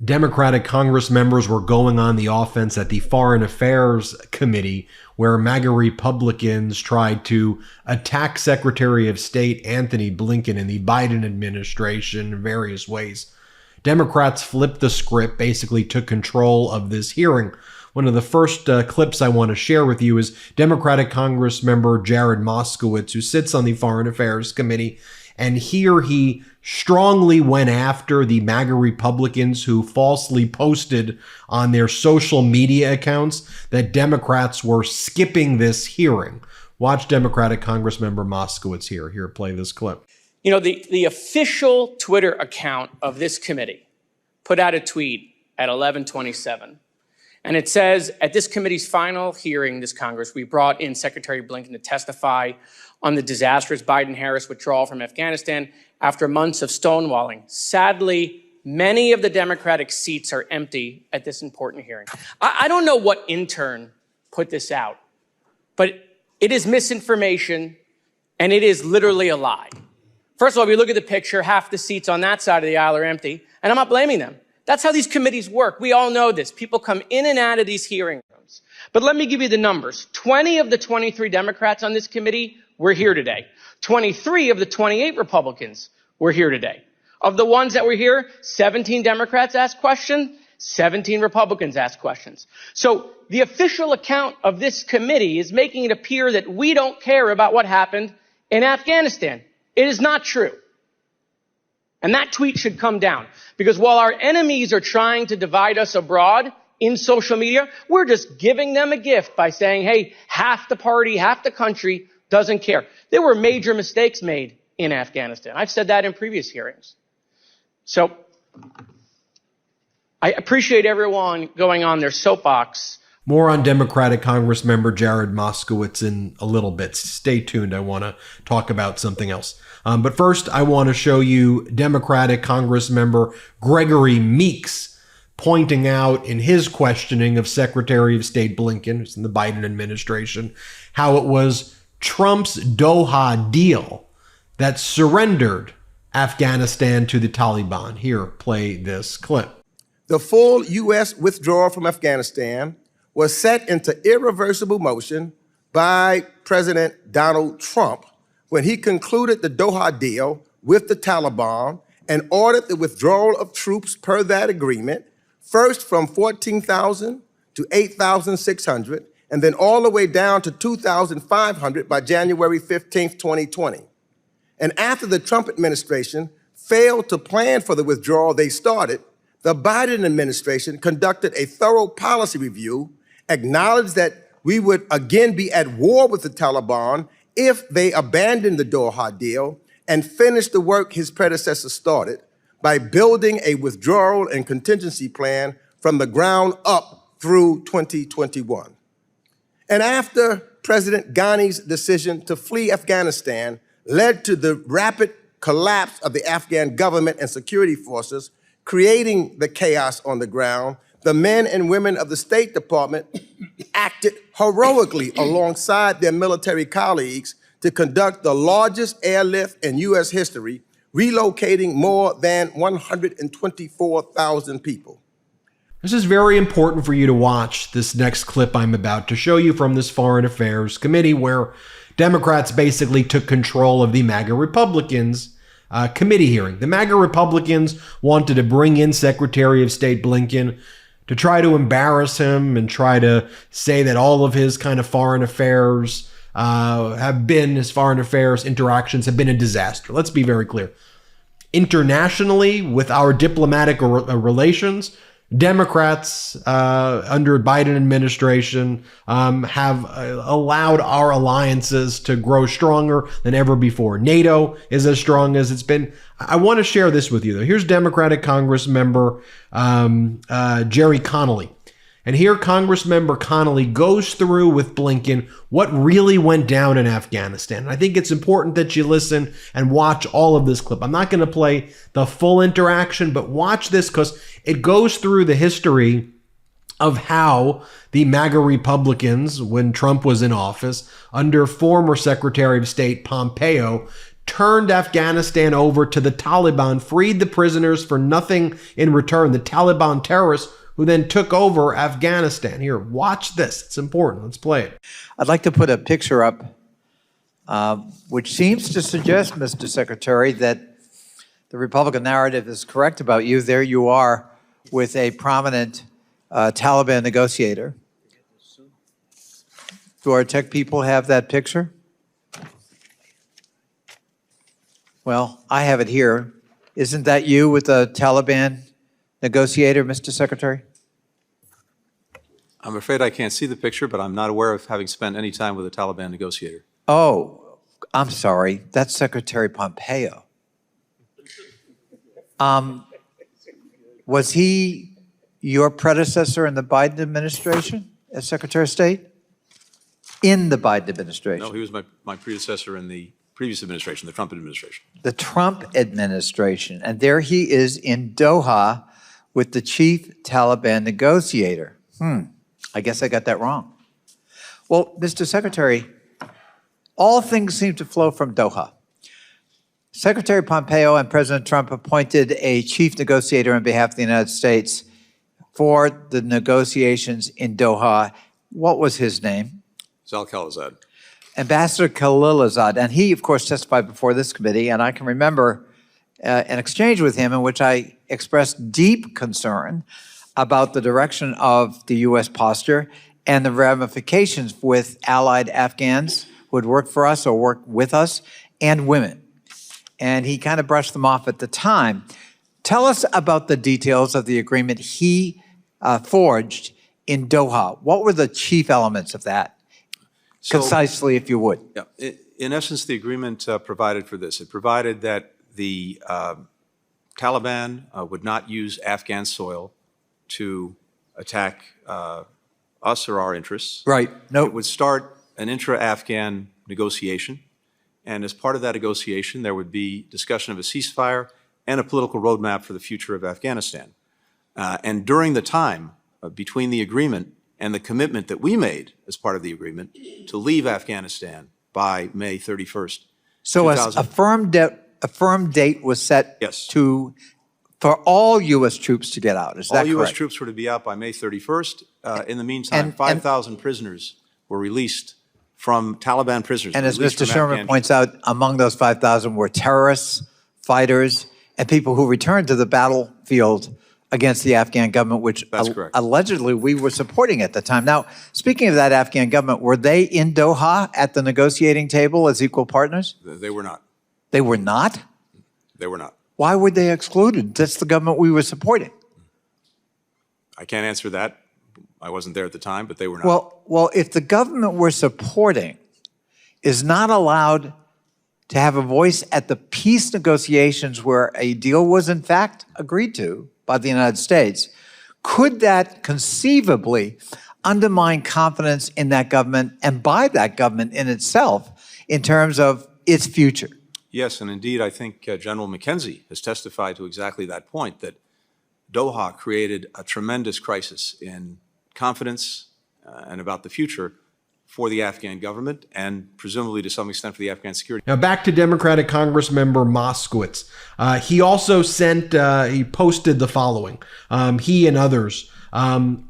Democratic Congress members were going on the offense at the Foreign Affairs Committee, where MAGA Republicans tried to attack Secretary of State Anthony Blinken in the Biden administration in various ways. Democrats flipped the script, basically took control of this hearing. One of the first clips I want to share with you is Democratic Congress member Jared Moskowitz, who sits on the Foreign Affairs Committee. And here he strongly went after the MAGA Republicans who falsely posted on their social media accounts that Democrats were skipping this hearing. Watch Democratic Congressmember Moskowitz here. Here, play this clip. You know, the official Twitter account of this committee put out a tweet at 11:27. And it says, at this committee's final hearing this Congress, we brought in Secretary Blinken to testify on the disastrous Biden-Harris withdrawal from Afghanistan after months of stonewalling. Sadly, many of the Democratic seats are empty at this important hearing. I don't know what intern put this out, but it is misinformation and it is literally a lie. First of all, if you look at the picture, half the seats on that side of the aisle are empty, and I'm not blaming them. That's how these committees work. We all know this. People come in and out of these hearing rooms. But let me give you the numbers. 20 of the 23 Democrats on this committee were here today. 23 of the 28 Republicans were here today. Of the ones that were here, 17 Democrats asked questions, 17 Republicans asked questions. So the official account of this committee is making it appear that we don't care about what happened in Afghanistan. It is not true. And that tweet should come down, because while our enemies are trying to divide us abroad in social media, we're just giving them a gift by saying, hey, half the party, half the country doesn't care. There were major mistakes made in Afghanistan. I've said that in previous hearings. So I appreciate everyone going on their soapbox. More on Democratic Congressmember Jared Moskowitz in a little bit. Stay tuned. I want to talk about something else. But first, I want to show you Democratic Congressmember Gregory Meeks pointing out in his questioning of Secretary of State Blinken, who's in the Biden administration, how it was Trump's Doha deal that surrendered Afghanistan to the Taliban. Here, play this clip. The full U.S. withdrawal from Afghanistan was set into irreversible motion by President Donald Trump when he concluded the Doha deal with the Taliban and ordered the withdrawal of troops per that agreement, first from 14,000 to 8,600, and then all the way down to 2,500 by January 15th, 2020. And after the Trump administration failed to plan for the withdrawal they started, the Biden administration conducted a thorough policy review, acknowledged that we would again be at war with the Taliban if they abandoned the Doha deal, and finished the work his predecessor started by building a withdrawal and contingency plan from the ground up through 2021. And after President Ghani's decision to flee Afghanistan led to the rapid collapse of the Afghan government and security forces, creating the chaos on the ground, the men and women of the State Department acted heroically alongside their military colleagues to conduct the largest airlift in U.S. history, relocating more than 124,000 people. This is very important for you to watch this next clip I'm about to show you from this Foreign Affairs Committee, where Democrats basically took control of the MAGA Republicans committee hearing. The MAGA Republicans wanted to bring in Secretary of State Blinken to try to embarrass him and try to say that all of his kind of foreign affairs his foreign affairs interactions have been a disaster. Let's be very clear. Internationally, with our diplomatic relations, Democrats under Biden administration have allowed our alliances to grow stronger than ever before. NATO is as strong as it's been. I want to share this with you, though. Here's Democratic Congress member Jerry Connolly. And here Congressmember Connolly goes through with Blinken what really went down in Afghanistan. And I think it's important that you listen and watch all of this clip. I'm not going to play the full interaction, but watch this because it goes through the history of how the MAGA Republicans, when Trump was in office, under former Secretary of State Pompeo, turned Afghanistan over to the Taliban, freed the prisoners for nothing in return, the Taliban terrorists who then took over Afghanistan. Here, watch this. It's important. Let's play it. I'd like to put a picture up which seems to suggest, Mr. Secretary, that the Republican narrative is correct about you. There you are with a prominent Taliban negotiator. Do our tech people have that picture? Well, I have it here. Isn't that you with the Taliban negotiator, Mr. Secretary? I'm afraid I can't see the picture, but I'm not aware of having spent any time with a Taliban negotiator. Oh, I'm sorry. That's Secretary Pompeo. Was he your predecessor in the Biden administration as Secretary of State? In the Biden administration? No, he was my predecessor in the previous administration, the Trump administration. The Trump administration. And there he is in Doha with the chief Taliban negotiator. I guess I got that wrong. Well, Mr. Secretary, all things seem to flow from Doha. Secretary Pompeo and President Trump appointed a chief negotiator on behalf of the United States for the negotiations in Doha. What was his name? Zal Khalilzad. Ambassador Khalilzad. And he, of course, testified before this committee. And I can remember an exchange with him in which I expressed deep concern about the direction of the U.S. posture and the ramifications with allied Afghans who had worked for us or worked with us, and women. And he kind of brushed them off at the time. Tell us about the details of the agreement he forged in Doha. What were the chief elements of that? Concisely, if you would. Yeah, in essence, the agreement provided for this. It provided that the Taliban would not use Afghan soil to attack us or our interests. Right. No. It would start an intra-Afghan negotiation, and as part of that negotiation, there would be discussion of a ceasefire and a political roadmap for the future of Afghanistan. And during the time between the agreement and the commitment that we made as part of the agreement to leave Afghanistan by May 31st. So a firm date was set Yes. for all U.S. troops to get out. Is that All correct? U.S. troops were to be out by May 31st. In the meantime, 5,000 prisoners were released from Taliban prisoners. And as released Mr. from Sherman Afghan points out, among those 5,000 were terrorists, fighters, and people who returned to the battlefield against the Afghan government, which That's correct. allegedly we were supporting at the time. Now, speaking of that Afghan government, were they in Doha at the negotiating table as equal partners? They were not. They were not? They were not. Why were they excluded? That's the government we were supporting. I can't answer that. I wasn't there at the time, but they were not. Well, if the government we're supporting is not allowed to have a voice at the peace negotiations where a deal was in fact agreed to by the United States, could that conceivably undermine confidence in that government and by that government in itself in terms of its future? Yes, and indeed, I think General McKenzie has testified to exactly that point, that Doha created a tremendous crisis in confidence and about the future for the Afghan government and presumably to some extent for the Afghan security. Now back to Democratic Congressmember Moskowitz. He also he posted the following, he and others,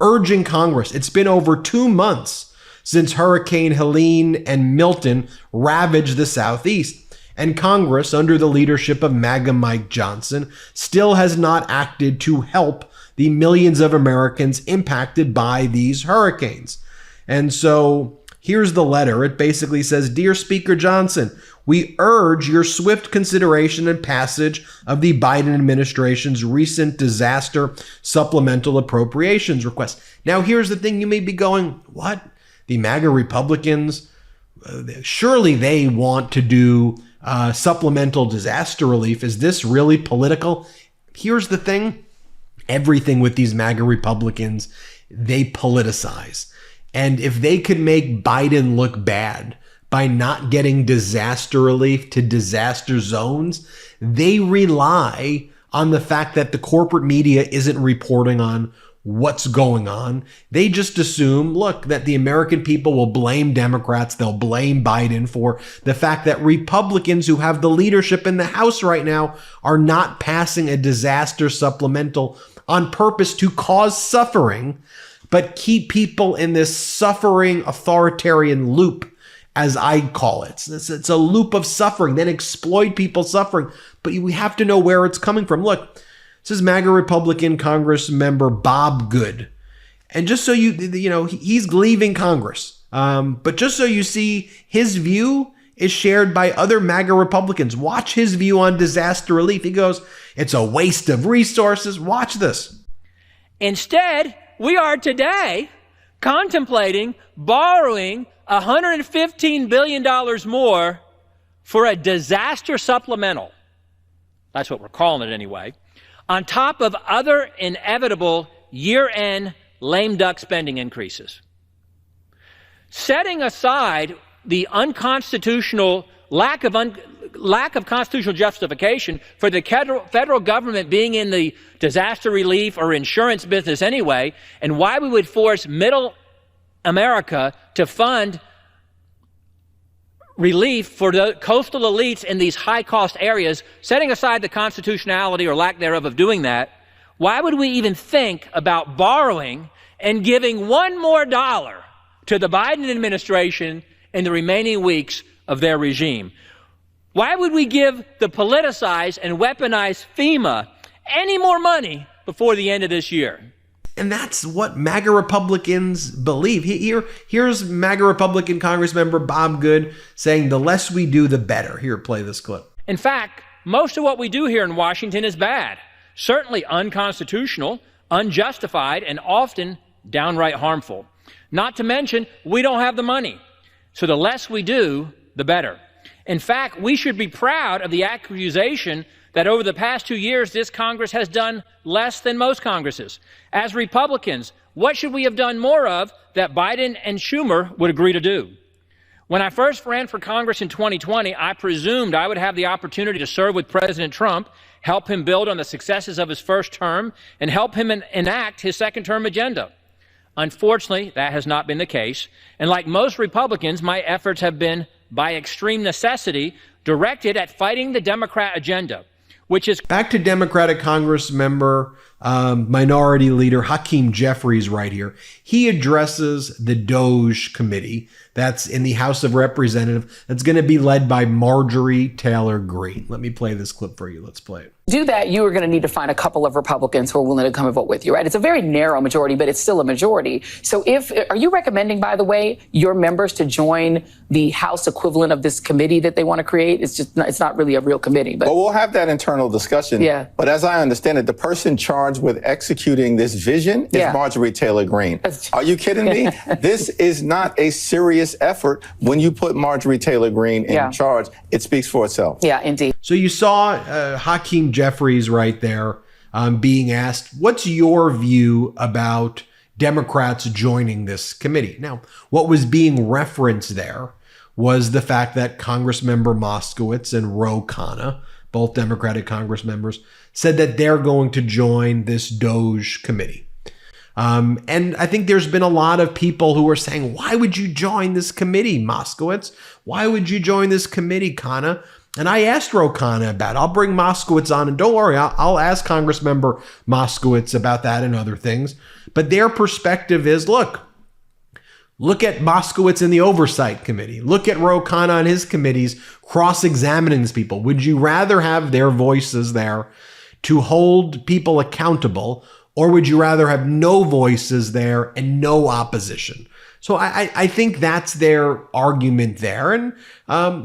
urging Congress. It's been over 2 months since Hurricane Helene and Milton ravaged the Southeast. And Congress, under the leadership of MAGA Mike Johnson, still has not acted to help the millions of Americans impacted by these hurricanes. And so here's the letter. It basically says, "Dear Speaker Johnson, we urge your swift consideration and passage of the Biden administration's recent disaster supplemental appropriations request." Now, here's the thing. You may be going, what? The MAGA Republicans, surely they want to do supplemental disaster relief. Is this really political? Here's the thing. Everything with these MAGA Republicans, they politicize. And if they could make Biden look bad by not getting disaster relief to disaster zones, they rely on the fact that the corporate media isn't reporting on what's going on. They just assume, look, that the American people will blame Democrats. They'll blame Biden for the fact that Republicans who have the leadership in the House right now are not passing a disaster supplemental on purpose to cause suffering, but keep people in this suffering authoritarian loop, as I call it. It's a loop of suffering, then exploit people's suffering. But we have to know where it's coming from. Look, this is MAGA Republican Congress member Bob Good. And just so you know, he's leaving Congress. But just so you see, his view is shared by other MAGA Republicans. Watch his view on disaster relief. He goes, it's a waste of resources. Watch this. Instead, we are today contemplating borrowing $115 billion more for a disaster supplemental. That's what we're calling it anyway. On top of other inevitable year-end lame duck spending increases. Setting aside the unconstitutional lack of constitutional justification for the federal government being in the disaster relief or insurance business anyway, and why we would force middle America to fund relief for the coastal elites in these high-cost areas, setting aside the constitutionality or lack thereof of doing that, why would we even think about borrowing and giving one more dollar to the Biden administration in the remaining weeks of their regime? Why would we give the politicized and weaponized FEMA any more money before the end of this year? And that's what MAGA Republicans believe. Here's MAGA Republican Congressmember Bob Good saying the less we do, the better. Here, play this clip. In fact, most of what we do here in Washington is bad, certainly unconstitutional, unjustified, and often downright harmful. Not to mention, we don't have the money. So the less we do, the better. In fact, we should be proud of the accusation that over the past 2 years, this Congress has done less than most Congresses. As Republicans, what should we have done more of that Biden and Schumer would agree to do? When I first ran for Congress in 2020, I presumed I would have the opportunity to serve with President Trump, help him build on the successes of his first term, and help him enact his second-term agenda. Unfortunately, that has not been the case. And like most Republicans, my efforts have been, by extreme necessity, directed at fighting the Democrat agenda, which is... Back to Democratic Congress member, Minority Leader Hakeem Jeffries right here. He addresses the DOJ committee that's in the House of Representatives that's going to be led by Marjorie Taylor Greene. Let me play this clip for you. Let's play it. Do that, you are going to need to find a couple of Republicans who are willing to come and vote with you, right? It's a very narrow majority, but it's still a majority. So are you recommending, by the way, your members to join the House equivalent of this committee that they want to create? It's not really a real committee. But well, we'll have that internal discussion. Yeah. But as I understand it, the person charged with executing this vision is Marjorie Taylor Greene. Are you kidding me? This is not a serious effort. When you put Marjorie Taylor Greene in charge, it speaks for itself. Yeah, indeed. So you saw Hakeem Jeffries right there being asked, what's your view about Democrats joining this committee? Now, what was being referenced there was the fact that Congressmember Moskowitz and Ro Khanna, both Democratic Congress members, said that they're going to join this DOJ committee. And I think there's been a lot of people who are saying, why would you join this committee, Moskowitz? Why would you join this committee, Khanna? And I asked Ro Khanna about it. I'll bring Moskowitz on, and don't worry, I'll ask Congressmember Moskowitz about that and other things. But their perspective is, look at Moskowitz in the Oversight Committee. Look at Ro Khanna on his committees cross-examining these people. Would you rather have their voices there to hold people accountable, or would you rather have no voices there and no opposition? So I think that's their argument there. And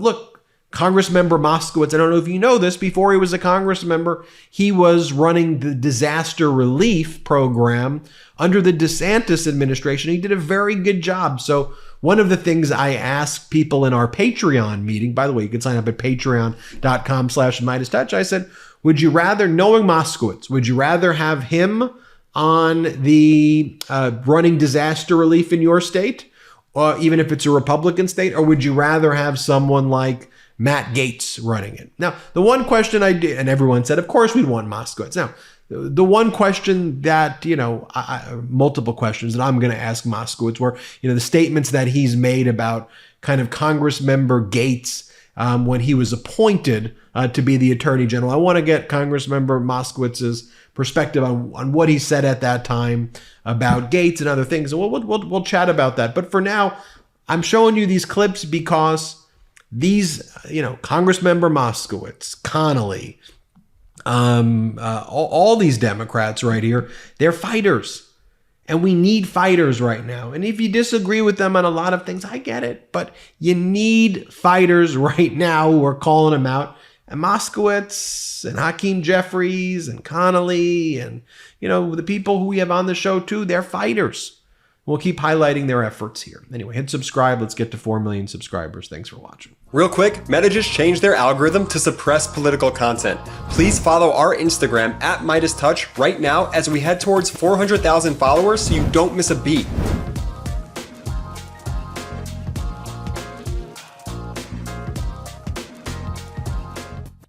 look, Congressmember Moskowitz, I don't know if you know this, before he was a Congress member, he was running the disaster relief program under the DeSantis administration. He did a very good job. So one of the things I asked people in our Patreon meeting, by the way, you can sign up at patreon.com/MeidasTouch. I said, would you rather, knowing Moskowitz, would you rather have him on the running disaster relief in your state, even if it's a Republican state, or would you rather have someone like Matt Gaetz running it. Now, the one question I did, and everyone said, of course we'd want Moskowitz. Now, the one question that, multiple questions that I'm going to ask Moskowitz were, the statements that he's made about kind of Congressmember Gaetz when he was appointed to be the Attorney General. I want to get Congressmember Moskowitz's perspective on what he said at that time about Gaetz and other things. And we'll chat about that. But for now, I'm showing you these clips because these, Congressmember Moskowitz, Connolly, all these Democrats right here, they're fighters. And we need fighters right now. And if you disagree with them on a lot of things, I get it. But you need fighters right now who are calling them out. And Moskowitz and Hakeem Jeffries and Connolly and, the people who we have on the show too, they're fighters. We'll keep highlighting their efforts here. Anyway, hit subscribe. Let's get to 4 million subscribers. Thanks for watching. Real quick, Meta just changed their algorithm to suppress political content. Please follow our Instagram @MeidasTouch right now as we head towards 400,000 followers so you don't miss a beat.